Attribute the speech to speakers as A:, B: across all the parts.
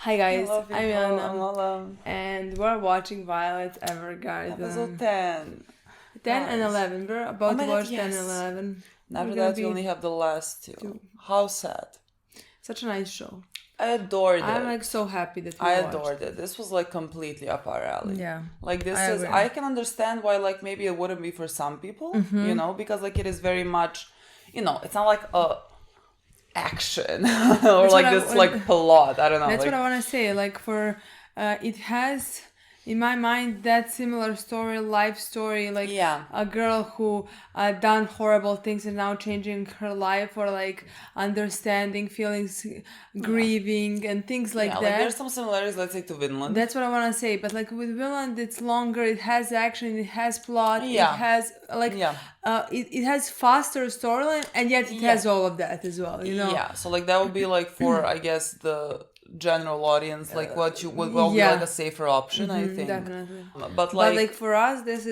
A: Hi guys,
B: Hello
A: I'm
B: people, I'm
A: Milena,
B: Lola.
A: and we're watching Violet Evergarder.
B: Episode 10.
A: 10 and
B: Guys.
A: 11. We're about
B: my
A: to
B: God,
A: watch 10 and
B: yes.
A: 11.
B: And after
A: We're gonna
B: that, we only have the last two.
A: two.
B: How sad.
A: Such a nice show.
B: I adored it.
A: I'm like so happy that we
B: I
A: watched.
B: adored it. This was like completely up our alley.
A: Yeah.
B: Like this
A: I
B: is,
A: agree.
B: I can understand why like maybe it wouldn't be for some people, you know, because like it is very much, you know, it's not like a action or like this like plot. I don't know.
A: That's
B: like,
A: what I want to say. Like for, it has in my mind that similar story, life story, like
B: Yeah.
A: a girl who done horrible things and now changing her life, or like understanding feelings, grieving and things like
B: yeah,
A: that.
B: like there's some similarities, let's say, to Vinland.
A: That's what I want to say. But like with Vinland, it's longer. It has action. It has plot.
B: Yeah.
A: It has like
B: Yeah.
A: it has faster storyline, and yet it has all of that as well. You know.
B: Yeah, so like that would be like for I guess the general audience, like what you would be like a safer option, I think.
A: Definitely.
B: But like
A: for us, this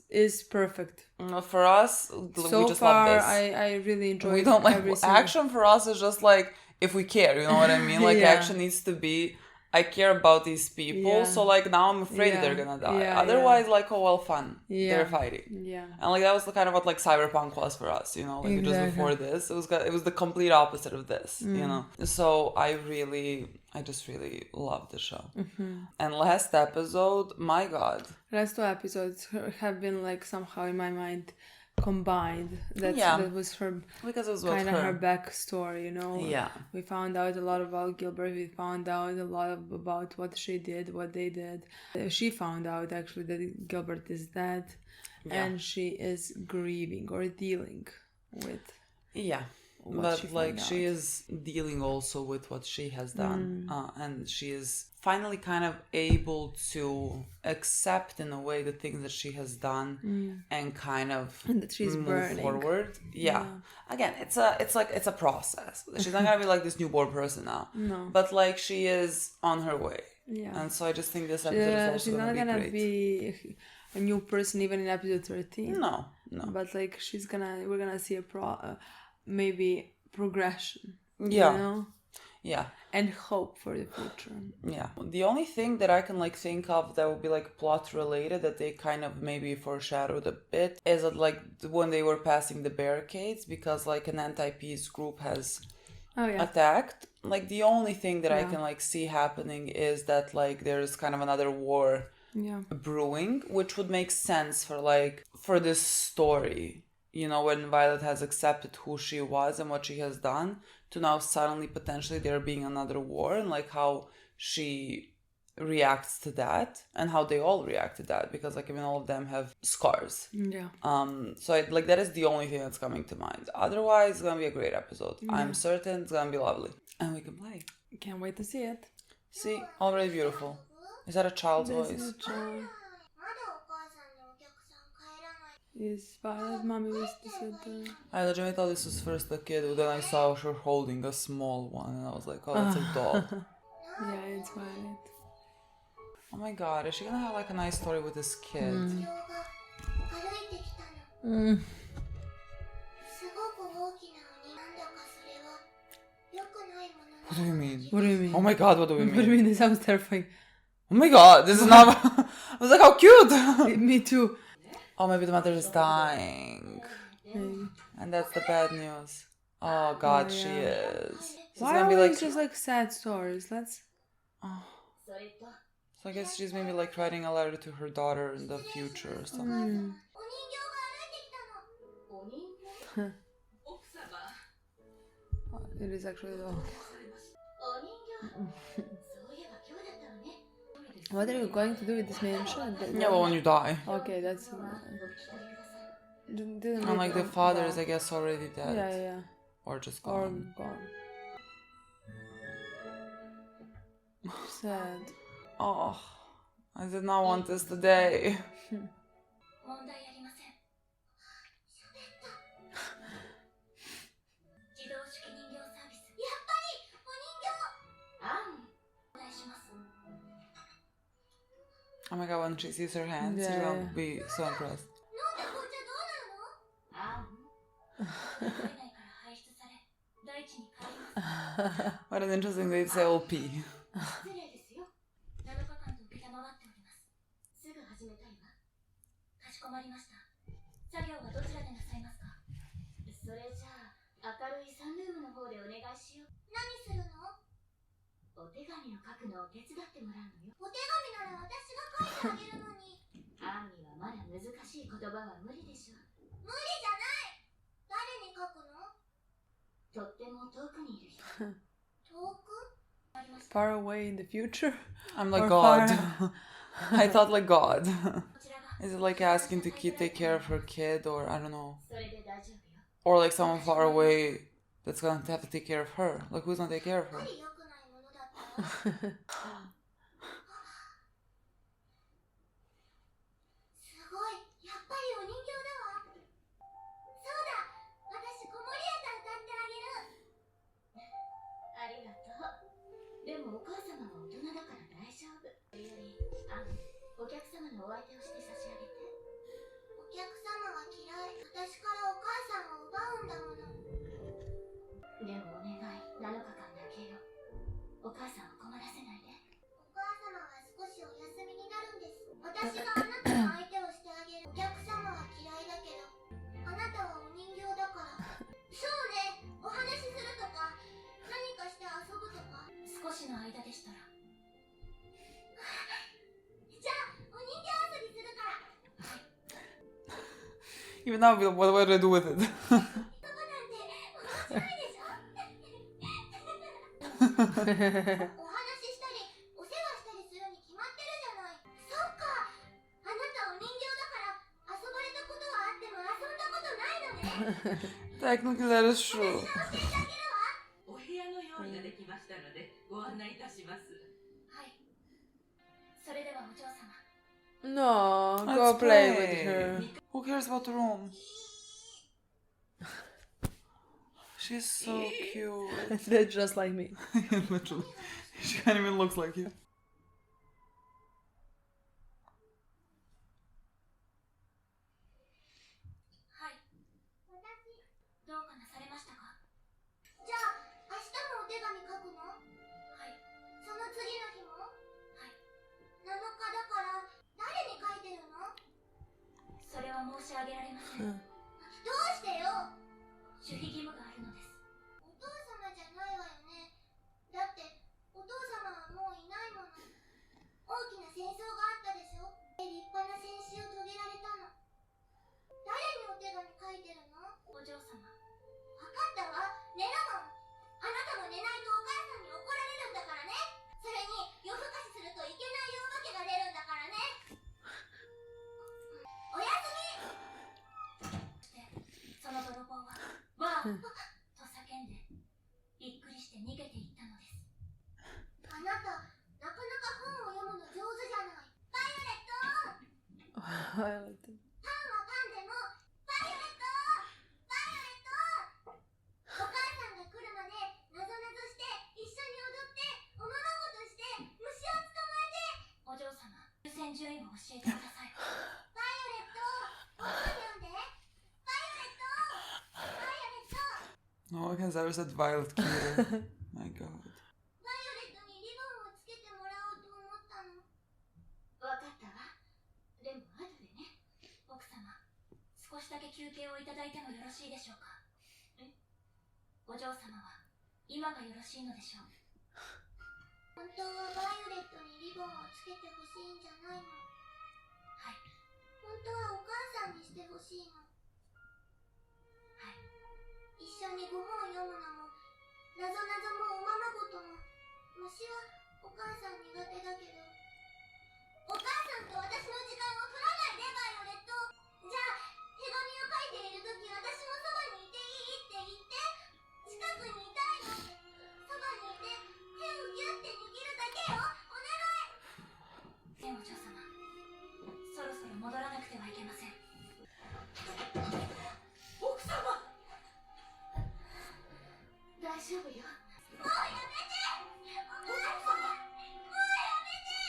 A: is perfect.
B: for us,
A: So
B: we just
A: far,
B: love this.
A: I really enjoy.
B: We don't like
A: every single...
B: action for us is just like if we care, you know what I mean? Like
A: Yeah.
B: action needs to be. I care about these people,
A: Yeah.
B: so like now I'm afraid
A: Yeah.
B: they're gonna die.
A: Yeah,
B: Otherwise, like oh well, fun.
A: Yeah.
B: They're fighting.
A: Yeah.
B: And like that was the kind of what like cyberpunk was for us, you know, like just before this, it was the complete opposite of this, you know. So I just really loved the show. And last episode, my God,
A: Last two episodes have been like somehow in my mind combined. That was her
B: because it was with
A: kind of her
B: her.
A: backstory, you know.
B: Yeah.
A: We found out a lot about Gilbert. We found out a lot about what she did, what they did. She found out actually that Gilbert is dead, and she is grieving or dealing with.
B: Yeah. But like she is dealing also with what she has done, and she is finally kind of able to accept in a way the things that she has done and kind of
A: and that she's
B: move
A: burning
B: forward. Yeah. Again, it's a process. She's not gonna be like this newborn person now.
A: No.
B: But like she is on her way.
A: Yeah.
B: And so I just think this episode is also
A: she's not gonna
B: great.
A: be a new person even in episode 13.
B: No.
A: But like we're gonna see maybe progression.
B: Yeah.
A: You know?
B: Yeah.
A: And hope for the future.
B: Yeah. The only thing that I can like think of that would be like plot related that they kind of maybe foreshadowed a bit is that like when they were passing the barricades, because like an anti-peace group has attacked. Like the only thing that I can like see happening is that like there's kind of another war brewing, which would make sense for this story. You know, when Violet has accepted who she was and what she has done, to now suddenly potentially there being another war, and like how she reacts to that and how they all react to that, because like I mean all of them have scars.
A: Yeah.
B: So like that is the only thing that's coming to mind. Otherwise, it's gonna be a great episode. I'm certain it's gonna be lovely, and we can play.
A: Can't wait to see it.
B: See, already beautiful. Is that a child's voice?
A: Is Violet mommy was the
B: I legitimately thought this was first a kid, but then I saw her holding a small one, and I was like, oh, that's a doll.
A: Yeah, it's Violet.
B: Oh my God, is she gonna have like a nice story with this kid? What do you mean?
A: What do you mean?
B: Oh my God, what do we mean?
A: What do you mean? This sounds terrifying.
B: Oh my God, this is not... I was like, how cute!
A: Me too.
B: Oh, maybe the mother is dying.
A: Maybe.
B: And that's the bad news. Oh God, she is. So
A: Why
B: it's gonna
A: are
B: be like...
A: just like sad stories? Let's...
B: Oh. So I guess she's maybe like writing a letter to her daughter in the future or something.
A: It is actually though. What are you going to do with this mansion?
B: Yeah, well, when you die.
A: Okay, that's...
B: And like the father is, I guess, already dead.
A: Yeah.
B: Or just gone.
A: Or gone. Sad.
B: Oh, I did not want this today. Oh my God, when she sees her hands, she's gonna be so impressed. What an interesting way to say OP.
C: 始めたいわ。かしこまりました。作業はどちらでなさいますか？それじゃあ明るいサンルームの方でお願いしよう。何するの？お手紙を書くのを手伝ってもらうのよ。お手紙なら私が書いてあげるのに。アンにはまだ難しい言葉は無理でしょ。無理じゃない。誰に書くの？とっても遠くにいる人。遠く？
A: Far away in the future?
B: I'm like
A: Or
B: God.
A: far-
B: I thought like God. Is it like asking to take care of her kid, or I don't know,
C: それで大丈夫よ。
B: or like someone far away that's gonna have to take care of her? Like who's gonna take care of her?
C: 良くないものだったわ。すごい、やっぱりお人形だわ。そうだ、私子守歌歌ってあげる。ありがとう。でもお母様は大人だから大丈夫。それより、お客様のお相手をして差し上げて。お客様は嫌い。私からお母さんを奪うんだもの。でもお願い、7日間だけよ。お母さんを困らせないで。お母様は少しお休みになるんです。私があなたの相手をしてあげる。お客様は嫌いだけど、あなたはお人形だから。そうね、お話しするとか、何かして遊ぶとか。少しの間でしたら。じゃあ、お人形遊びするから。
B: Even now, what do I do with it?
C: そこなんて面白いでしょ。お話ししたり、お世話したりするに決まってるじゃない。そっか、あなたお人形だから遊ばれたことはあっても遊んだことないのね。
B: Technically, that is true.
C: 教えてあげるわ。
D: お部屋の用意ができましたのでご案内いたします。
C: はい。それではお嬢様。
A: No,
B: Let's
A: go play with
B: play.
A: her.
B: Who cares about the room? She's so cute.
A: They're just like me.
B: Literally. She kind of even looks like you.
C: はい。どうかなされましたか？じゃあ、明日もお手紙書くの？はい。その次の日も？はい。7日だから、誰に書いてるの？それは申し上げられません。どうしてよ？守秘義務があるのです。お父様じゃないわよね。だって、お父様はもういないもの。大きな戦争があったでしょ？立派な戦死を遂げられたの。誰にお手紙書いてるの？お嬢様。わかったわ。寝るもん。あなたも寝ないとお母さんに怒られるんだからね。それに夜更かしするといけない夜化けが出るんだからね。おやすみ。そしてその泥棒はわーと叫んでびっくりして逃げていったのです。あなたなかなか本を読むの上手じゃない。バイオレット。
A: I like them.
C: パンはパンでもバイオレット。バイオレット。お母さんが来るまでなぞなぞして一緒に踊っておままごとして虫を捕まえて。お嬢様、優先順位を教えてください。バイオレット、本を読んで。バイオレット。バイオレット。
B: No one has ever said Violet Keaton. My god.
C: バイオレットにリボンをつけてもらおうと思ったの。わかったわ。でも後でね。奥様、少しだけ休憩をいただいてもよろしいでしょうか？お嬢様は今がよろしいのでしょう。本当はバイオレットにリボンをつけてほしいんじゃないの？はい。本当はお母さんにしてほしいの。はい。一緒にご本読むのもなぞなぞもおままごとも虫はお母さん苦手だけど、お母さんと私の時間を取らないで。バイオレット。じゃあ手紙を書いているとき私もそばにいていいって言って。近くにいたいの。そばにいて手をギュッて握るだけよ。お願い。ねえお嬢様、そろそろ戻らなくてはいけません。
D: 奥様。
C: 大丈夫よ。もうやめて。お母さん、もうやめて。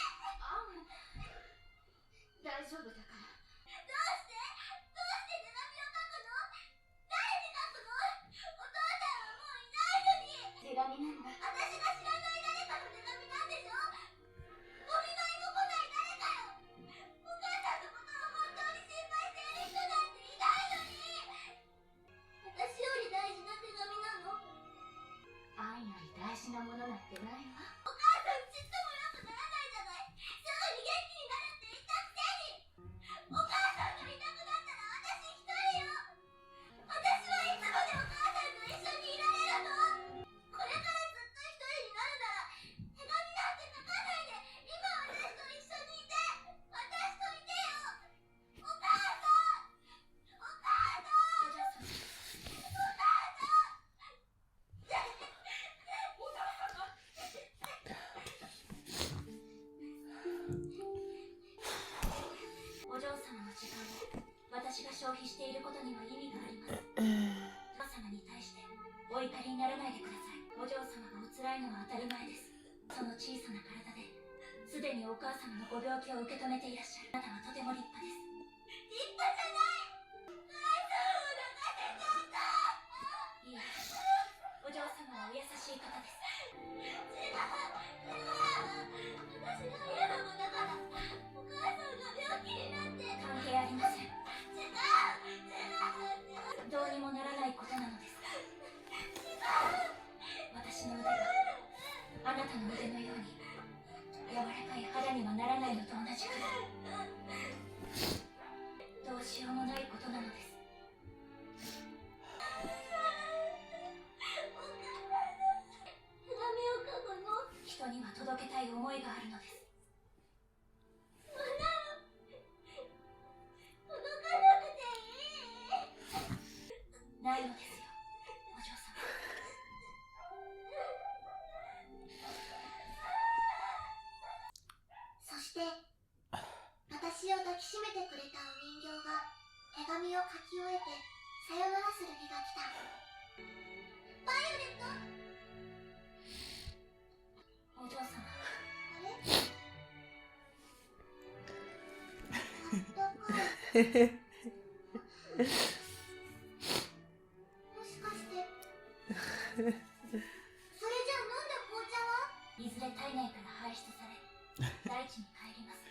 C: 嬢様の時間を私が消費していることには意味があります。お母様に対してお怒りにならないでください。お嬢様がお辛いのは当たり前です。その小さな体ですでにお母様のご病気を受け止めていらっしゃる。あなたはとても立派です。立派じゃない。いいえ、お嬢様はお優しい方です。違う、私が嫌なもんだから、お母さんが病気になって。関係ありません。どうにもならないことなのです。私の腕があなたの腕のように柔らかい肌にはならないのと同じくらいどうしようもないことなのです。手紙を書くの。人には届けたい思いがあるのです。そんなの届かなくていい。ないのですよ、お嬢様。そして私を抱きしめてくれたお人形が手紙を書き終えてさよならする日が来た。バイオレット。お嬢様。あれ？あったかい。もしかしてそれじゃあ飲んだ紅茶はいずれ体内から排出され大地に帰ります。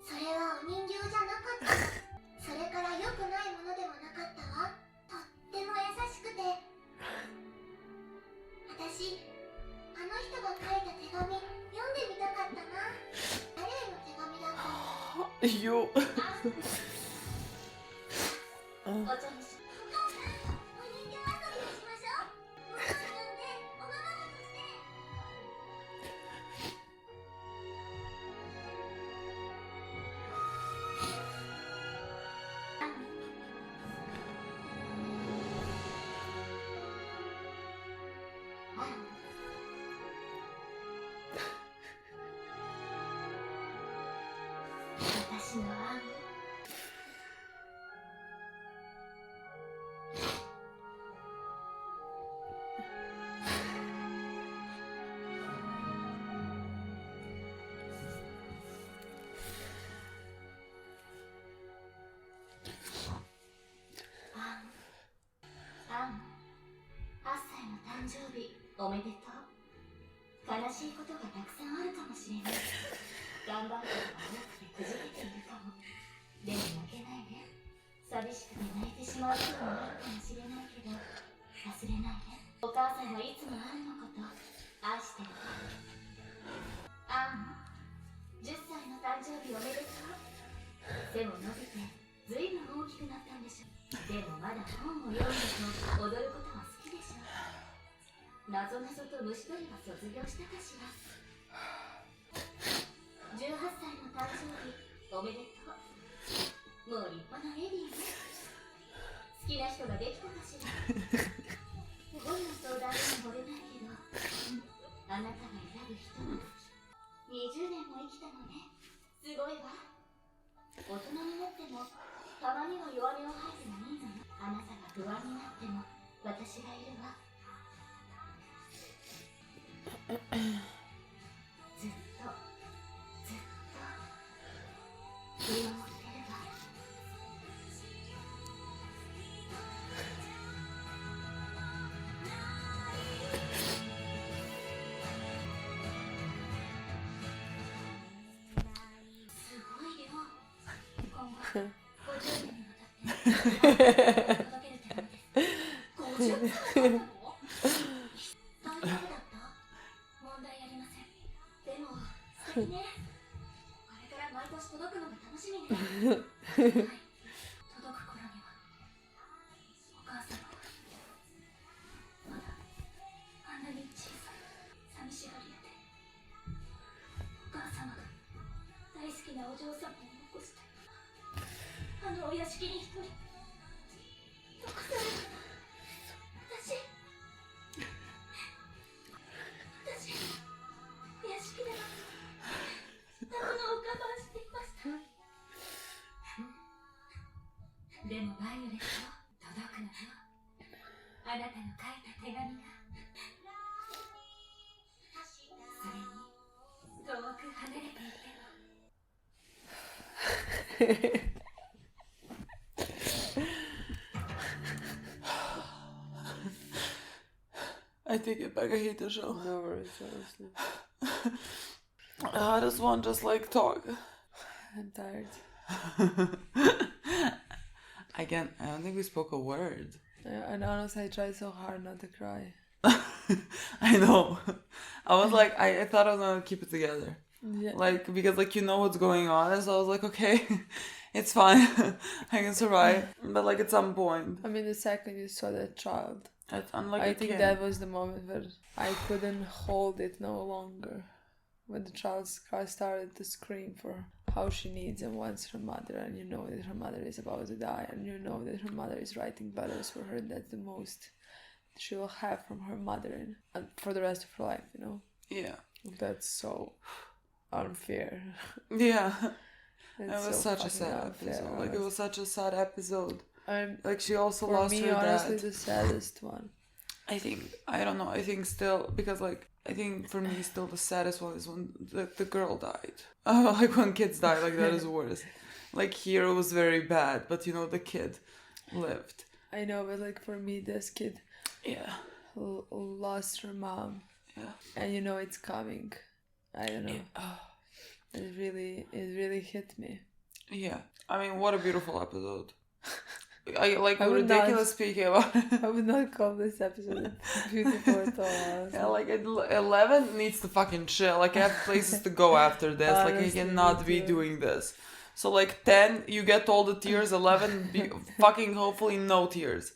C: それはお人形じゃなかった。それから良くないものでもなかったわ。とっても優しくて。私、あの人が書いた手紙読んでみたかったな。誰への手紙だったの？
B: よ。
C: お茶にし。お母さん、お人形遊びをしましょう。僕を呼んでおままごとして。私の案。アン、8歳の誕生日おめでとう。悲しいことがたくさんあるかもしれない。頑張ることが多くてくじけているかも。でも負けないね。寂しくて泣いてしまうこともあるかもしれないけど忘れないで。お母さんはいつもアンのこと愛してる。アン、10歳の誕生日おめでとう。背も伸びてずいぶん大きくなったんでしょ。でもまだ本を読んでと踊ることは好きでしょ。なぞなぞと虫取りは卒業したかしら。18歳の誕生日おめでとう。もう立派なレディーね。好きな人ができたかしら。本の相談にも惚れないけどあなたが選ぶ人の時20年も生きたのね。すごいわ。大人になってもたまには弱音を吐いてもいいのよ。あなたが不安になっても私がいるわ。ずっとずっと見守ってるわ。すごい量。今後50年にわたって届ける手紙です。50年なの？大丈夫だった？問題ありません。でも素敵ね。これから毎年届くのが楽しみね。はい、届く頃にはお母様はまだあんなに小さい寂しがり屋で、お母様が大好きなお嬢様を残してあのお屋敷に一人残された。私お屋敷では謎のおかばゆですよ。届くのよ。あなたの書いた手紙が。それに、遠く離れていても。
B: I take it back. I hate the show.
A: No worries, honestly.
B: How does one just like talk?
A: I'm tired.
B: Again, I don't think we spoke a word.
A: And honestly, I tried so hard not to cry.
B: I know. I was like, I thought I was gonna keep it together.
A: Yeah.
B: Like, because like you know what's going on, and so I was like, okay, it's fine. I can survive. But like at some point,
A: I mean, the second you saw that child,
B: unlike
A: I
B: a
A: think
B: kid.
A: that was the moment where I couldn't hold it no longer. When the child started to scream for how she needs and wants her mother, and you know that her mother is about to die, and you know that her mother is writing letters for her. That's the most she will have from her mother and for the rest of her life, you know?
B: Yeah.
A: That's so unfair.
B: Yeah.
A: It's
B: It was
A: so
B: such a
A: fucking
B: sad
A: unfair,
B: episode. Like, it
A: honestly.
B: was such a sad episode.
A: And
B: Like, she also
A: for
B: lost
A: me,
B: her
A: honestly,
B: dad.
A: the saddest one.
B: I don't know, I think still, because like, I think for me still the saddest one is when the girl died. Like when kids die, like that is worse. Like here it was very bad, but you know, the kid lived.
A: I know, but like for me, this kid
B: Yeah.
A: lost her mom.
B: Yeah.
A: And you know it's coming. I don't know. It really hit me.
B: Yeah. I mean, what a beautiful episode. I like
A: I would
B: ridiculous
A: not-
B: speaking about it.
A: I would not call this episode beautiful at all. Honestly.
B: Yeah, like 11 needs to fucking chill. Like I have places to go after this. Like I
A: Honestly,
B: cannot
A: me
B: be
A: too.
B: doing this. So like 10, you get all the tears. 11, fucking hopefully no tears.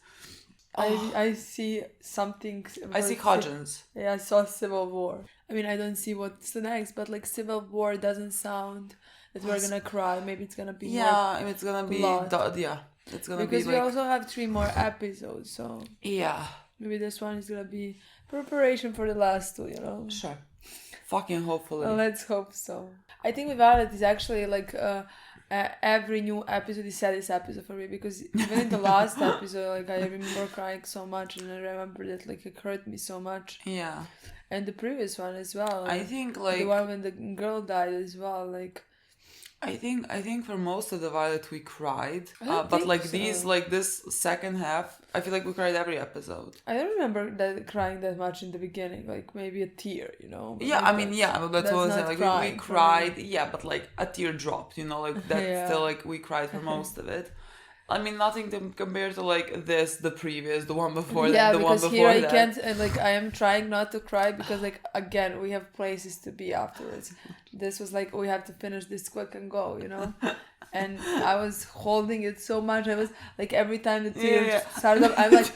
A: I see something.
B: I see Hodgins.
A: Yeah, I saw Civil War. I mean, I don't see what's the next, but like Civil War doesn't sound that we're gonna cry. Maybe it's gonna be more.
B: Yeah, and it's gonna be
A: blood.
B: yeah. It's gonna
A: Because
B: be
A: we
B: like
A: also have 3 more episodes, so
B: yeah.
A: maybe this one is gonna be preparation for the last 2. You know.
B: Sure. Fucking hopefully.
A: Well, let's hope so. I think with Violet is actually like every new episode is saddest episode for me, because even in the last episode, like I remember crying so much, and I remember that like it hurt me so much.
B: Yeah.
A: And the previous one as well.
B: I think like
A: the one when the girl died as well. Like
B: I think for most of the Violet we cried,
A: I don't
B: but
A: think
B: like
A: so.
B: these like this second half, I feel like we cried every episode.
A: I don't remember that crying that much in the beginning. Like maybe a tear, you know. But
B: Yeah,
A: like
B: I mean, yeah, but that's what I was saying.
A: not
B: Like
A: crying
B: we
A: for
B: cried,
A: me.
B: yeah, but like a tear dropped, you know, like that's
A: Yeah.
B: still like we cried for most of it. I mean, nothing to compare to like this, the previous, the one before
A: Yeah,
B: that, the one
A: because
B: before
A: here I
B: that.
A: can't, and like I am trying not to cry because like again we have places to be afterwards. This was like we have to finish this quick and go, you know. And I was holding it so much. I was like every time the tears
B: Yeah.
A: started up, I'm like,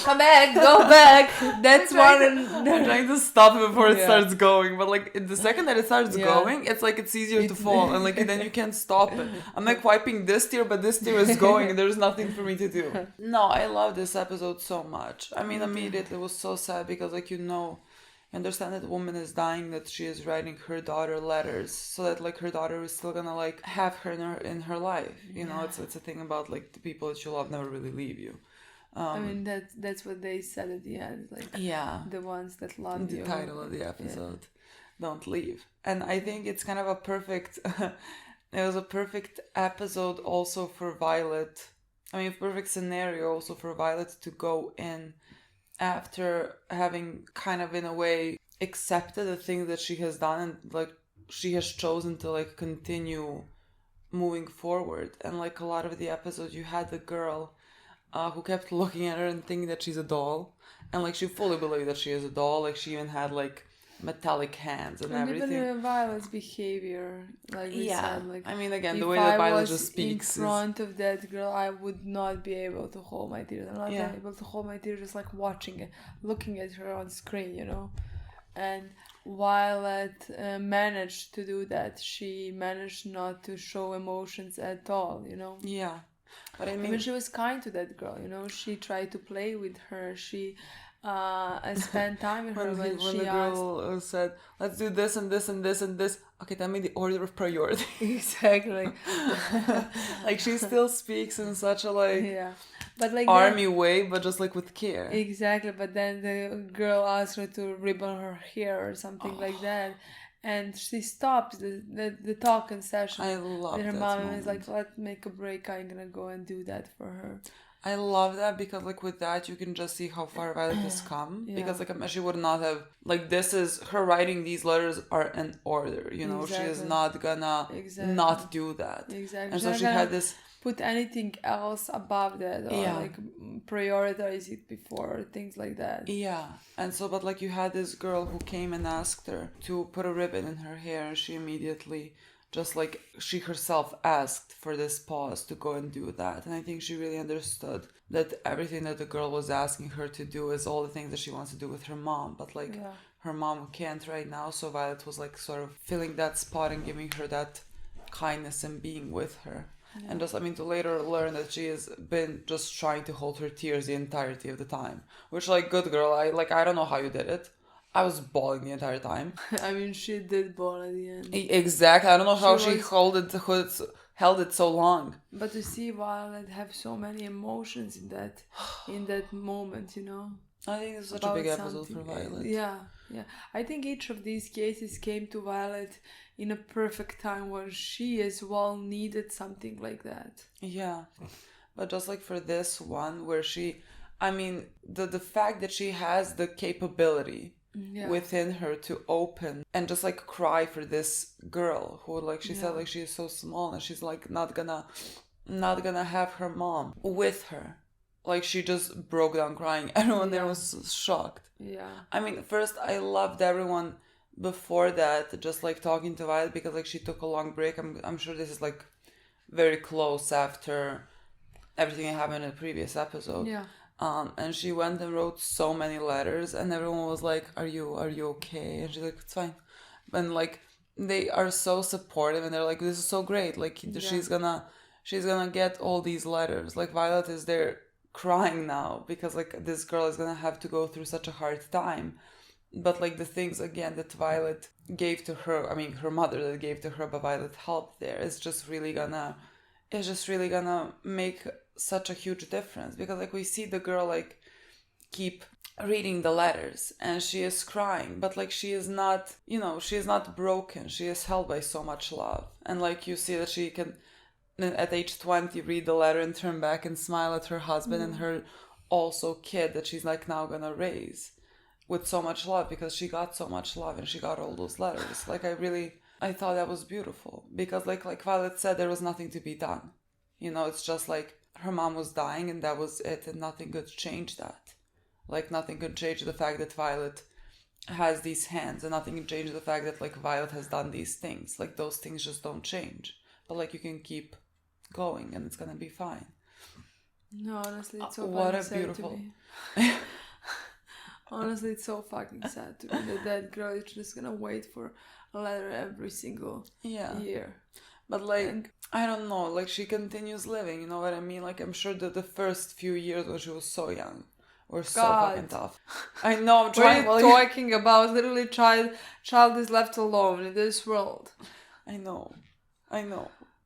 A: come back, go back. That's one.
B: I'm trying to stop it before it
A: Yeah.
B: starts going, but like the second that it starts
A: Yeah.
B: going, it's like it's easier to
A: It's-
B: fall, and like then you can't stop it. I'm like wiping this tear, but this tear is going, and there's nothing for me to do. No, I love this episode so much. I mean, immediately it was so sad because like you understand that the woman is dying, that she is writing her daughter letters, so that like her daughter is still gonna like have her in her life. You know, it's a thing about like the people that you love never really leave you.
A: I mean that's what they said at the end, like
B: Yeah.
A: the ones that love
B: The
A: you.
B: title of the episode, Don't Leave. And I think it's kind of a perfect it was a perfect episode also for Violet. I mean, perfect scenario also for Violet to go in after having kind of in a way accepted the things that she has done, and like she has chosen to like continue moving forward. And like a lot of the episodes, you had the girl who kept looking at her and thinking that she's a doll, and like she fully believed that she is a doll. Like she even had like metallic hands and everything.
A: Even Violet's behavior, like we said, like
B: I mean, again,
A: if
B: the way that
A: I
B: Violet
A: was
B: just speaks
A: in front of that girl, I would not be able to hold my tears. I'm not
B: Yeah.
A: able to hold my tears just like watching it, looking at her on screen, you know. And Violet managed to do that. She managed not to show emotions at all, you know.
B: Yeah, but I
A: I
B: mean,
A: mean, she was kind to that girl, you know. She tried to play with her. She and spend time with her when
B: when
A: she
B: the
A: asked.
B: girl said, "Let's do this and this and this and this." Okay, tell me the order of priority.
A: Exactly.
B: Like she still speaks in such a like
A: Yeah, but like
B: army way, but just like with care.
A: exactly. But then the girl asked her to ribbon her hair or something like that, and she stops the talking session.
B: I love
A: And her
B: that
A: mom
B: moment.
A: is like, "Let's make a break. I'm gonna go and do that for her."
B: I love that because like with that you can just see how far Violet has come.
A: Yeah.
B: Because like she would not have like this is her writing these letters are in order, you know. She is
A: Exactly.
B: not gonna
A: Exactly.
B: not do that.
A: Exactly.
B: And
A: She's
B: so
A: not
B: she
A: gonna
B: had this
A: put anything else above that or
B: Yeah.
A: like prioritize it before things like that.
B: Yeah, and so, but like you had this girl who came and asked her to put a ribbon in her hair, and she immediately just like she herself asked for this pause to go and do that. And I think she really understood that everything that the girl was asking her to do is all the things that she wants to do with her mom, but like
A: Yeah.
B: her mom can't right now. So Violet was like sort of filling that spot and giving her that kindness and being with her. And just, I mean, to later learn that she has been just trying to hold her tears the entirety of the time. Which, like, good girl, I don't know how you did it. I was bawling the entire time.
A: I mean, she did ball at the end.
B: Exactly. I don't know how she
A: was-
B: held it so long.
A: But to see Violet have so many emotions in that moment, you know.
B: I think it's such a
A: about
B: big episode for
A: something.
B: Violet.
A: Yeah. I think each of these cases came to Violet in a perfect time where she as well needed something like that.
B: Yeah. But just like for this one, where she, I mean, the fact that she has the capability within her to open and just like cry for this girl who, like she said, like she is so small and she's like not gonna have her mom with her. Like she just broke down crying. Everyone there was shocked.
A: Yeah.
B: I mean, first I loved everyone before that, just like talking to Violet because like she took a long break. I'm sure this is like very close after everything that happened in the previous episode.
A: Yeah.
B: And she went and wrote so many letters, and everyone was like, "Are you okay?" And she's like, "It's fine." And like they are so supportive, and they're like, "This is so great! Like she's gonna get all these letters." Like Violet is there crying now because like this girl is gonna have to go through such a hard time. But like the things again that Violet gave to her, I mean her mother that gave to her, but Violet helped there, is just really gonna make such a huge difference because like we see the girl like keep reading the letters and she is crying, but like she is not, you know, she is not broken. She is held by so much love, and like you see that she can at age 20 read the letter and turn back and smile at her husband and her also kid that she's like now gonna raise with so much love because she got so much love and she got all those letters. Like I thought that was beautiful because like Violet said, there was nothing to be done. You know, it's just like her mom was dying and that was it, and nothing could change that. Like nothing could change the fact that Violet has these hands, and nothing can change the fact that like Violet has done these things. Like those things just don't change. But like you can keep going and it's gonna be fine.
A: No, honestly, it's so
B: what a
A: sad
B: beautiful
A: to me. Honestly, it's so fucking sad to me that girl is just gonna wait for a letter every single year.
B: But like, I don't know, like she continues living, you know what I mean? Like I'm sure that the first few years when she was so young were so fucking tough. I know, I'm trying.
A: What are you talking about? Literally, child is left alone in this world.
B: I know.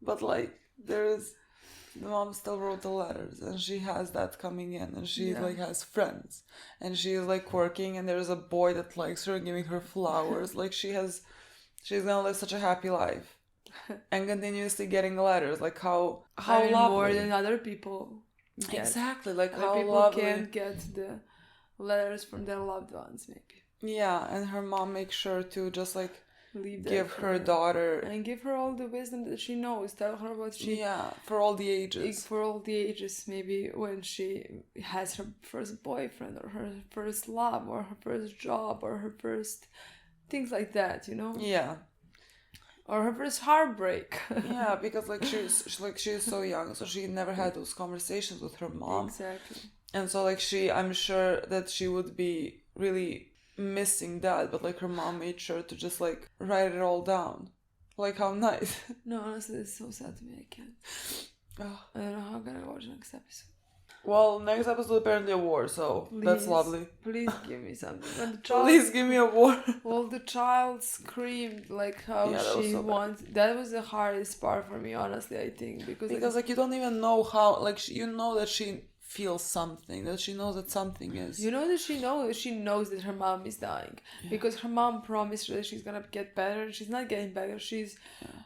B: But like, the mom still wrote the letters and she has that coming in and she like has friends and she is like working and there's a boy that likes her and giving her flowers. Like she's gonna live such a happy life and continuously getting letters. Like how lovely.
A: More than other people get.
B: Exactly, like
A: other
B: how
A: people
B: lovely.
A: Can't get the letters from their loved ones, maybe.
B: Yeah, and her mom makes sure to just like give her
A: daughter
B: daughter
A: and give her all the wisdom that she knows. Tell her what she
B: for all the ages.
A: For all the ages, maybe when she has her first boyfriend or her first love or her first job or her first things like that, you know.
B: Yeah.
A: Or her first heartbreak.
B: Yeah, because like she's so young, so she never had those conversations with her mom.
A: Exactly.
B: And so like I'm sure that she would be really missing that, but like her mom made sure to just like write it all down. Like how nice.
A: No, honestly, it's so sad to me. I can't.
B: Oh.
A: I don't know how I'm gonna watch next episode.
B: Well, next episode apparently a war, so that's lovely.
A: Please give me something. When the child,
B: Please give me a war.
A: well, the child screamed like how
B: Yeah, that was
A: she
B: so bad.
A: wants. That was the hardest part for me, honestly. I think
B: Because like you don't even know how, like you know that she feels something, that she knows that something is.
A: you know that she knows that her mom is dying because her mom promised her that she's gonna get better. She's not getting better. She's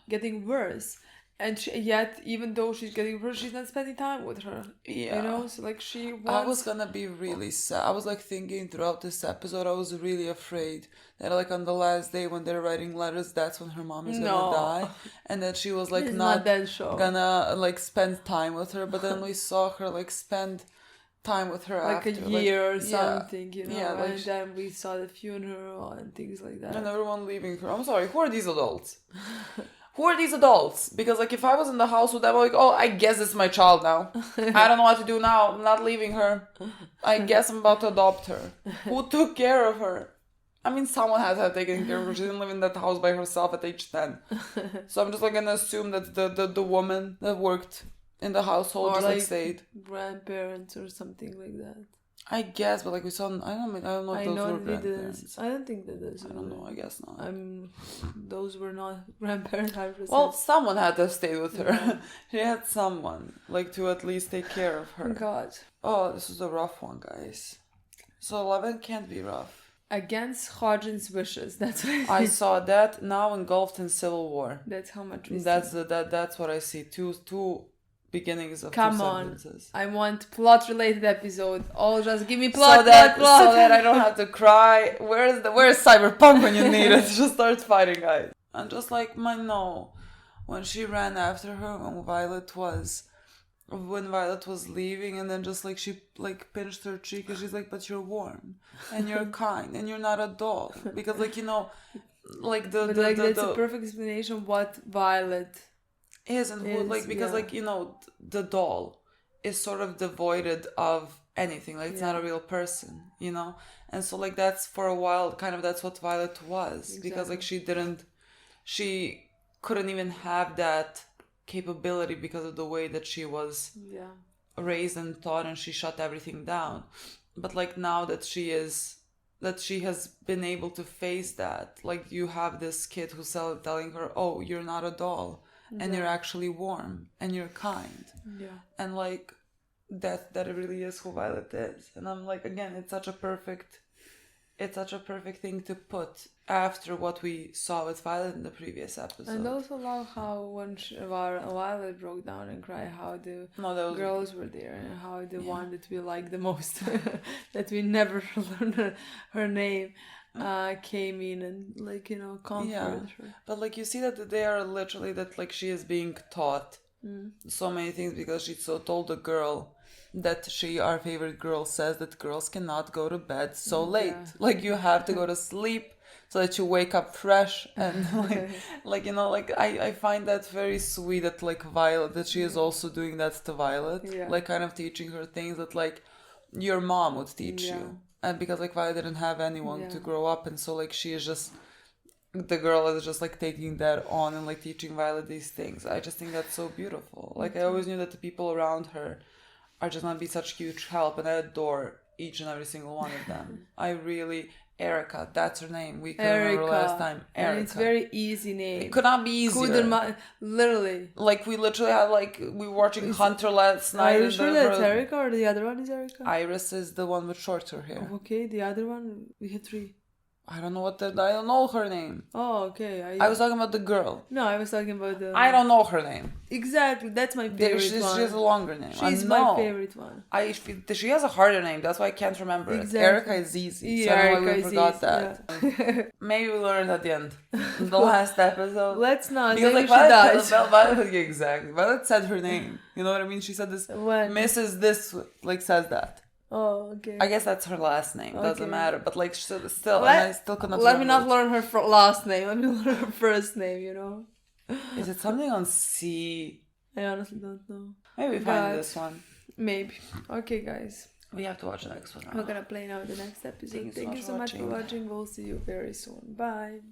A: getting worse. And yet, even though she's getting worse, she's not spending time with her.
B: Yeah.
A: You know, so like she wants...
B: I was gonna be really sad. I was like thinking throughout this episode, I was really afraid that like on the last day when they're writing letters, that's when her mom is gonna die. And that she was like
A: It's
B: not
A: that show.
B: gonna like spend time with her. But then we saw her like spend time with her
A: like
B: after.
A: a year or
B: yeah.
A: something, you know.
B: Yeah, like
A: and then we saw the funeral and things like that.
B: And everyone leaving her. I'm sorry, who are these adults? Who are these adults? Because like if I was in the house with them, I'm like, oh, I guess it's my child now. I don't know what to do now. I'm not leaving her. I guess I'm about to adopt her. Who took care of her? I mean, someone had to have taken care of her. She didn't live in that house by herself at age 10. So I'm just like gonna assume that the woman that worked in the household
A: or
B: just
A: like
B: stayed.
A: Grandparents or something like that.
B: I guess, but like we saw, I don't know if those were grandparents.
A: I don't think that those.
B: I don't know. I guess not.
A: Those were not grandparents. 100%.
B: Well, someone had to stay with her. Yeah. She had someone like to at least take care of her.
A: God.
B: Oh, this is a rough one, guys. So 11 can't be rough.
A: Against Hodgins' wishes. That's what
B: I saw that now engulfed in civil war.
A: That's how much we
B: That's
A: see.
B: that's what I see. Two beginnings of
A: Come
B: two
A: on.
B: sentences.
A: I want plot-related episode. Oh, just give me
B: So
A: plot.
B: that I don't have to cry. Where's Cyberpunk when you need it? Just start fighting, guys. I'm just like, when she ran after her when Violet was leaving, and then just like she like pinched her cheek and she's like, but you're warm and you're kind and you're not a doll, because like like
A: that's a perfect explanation what Violet
B: is and who, like, because like the doll is sort of devoid of anything, like it's not a real person, and so like that's for a while kind of that's what Violet was. Exactly. Because like she couldn't even have that capability because of the way that she was raised and taught, and she shut everything down. But like now that she has been able to face that, like you have this kid who's telling her, oh, you're not a doll, and you're actually warm and you're kind, and like that really is who Violet is. And I'm like, again, it's such a perfect thing to put after what we saw with Violet in the previous episode.
A: And also love how when Violet broke down and cried, how the girls were there and how the one that we liked the most, that we never learned her name, came in and like comforted her.
B: But like you see that they are literally that like she is being taught so many things, because she told the girl that our favorite girl says that girls cannot go to bed so late. Like you have to go to sleep so that you wake up fresh, and I find that very sweet that like Violet, that she is also doing that to Violet, like kind of teaching her things that like your mom would teach you. And because like Violet didn't have anyone to grow up, and so like she is just, the girl is just like taking that on and like teaching Violet these things. I just think that's so beautiful. Like I always knew that the people around her are just gonna be such huge help, and I adore each and every single one of them. Erica, that's her name. We couldn't remember last time. Erica.
A: And it's very easy name.
B: It could not be easier.
A: Literally.
B: Like we literally had we were watching Hunter last night.
A: Are you sure that's Erica, or the other one is Erica?
B: Iris is the one with shorter hair.
A: Okay, the other one, we had 3.
B: I don't know her name.
A: Oh, okay.
B: I was talking about the girl.
A: No, I was talking about the...
B: I don't know her name.
A: Exactly, that's my favorite one.
B: She has a longer name.
A: She's my favorite one.
B: She has a harder name, that's why I can't remember it. Erica is easy.
A: Yeah,
B: so I don't know why we forgot
A: easy,
B: that.
A: Yeah.
B: Maybe we learned at the end. The last episode.
A: Let's not.
B: Because
A: like
B: Violet, exactly. Violet said her name. You know what I mean? She said this.
A: When?
B: Mrs. This, like, says that.
A: Oh, okay.
B: I guess that's her last name.
A: Okay.
B: Doesn't matter. But like, still, I still could not.
A: Let me not learn her last name. Let me learn her first name.
B: Is it something on C?
A: I honestly don't know.
B: Maybe find this one.
A: Maybe. Okay, guys.
B: We have to watch the next one.
A: We're gonna play now the next episode. Thank you so much for watching. We'll see you very soon. Bye.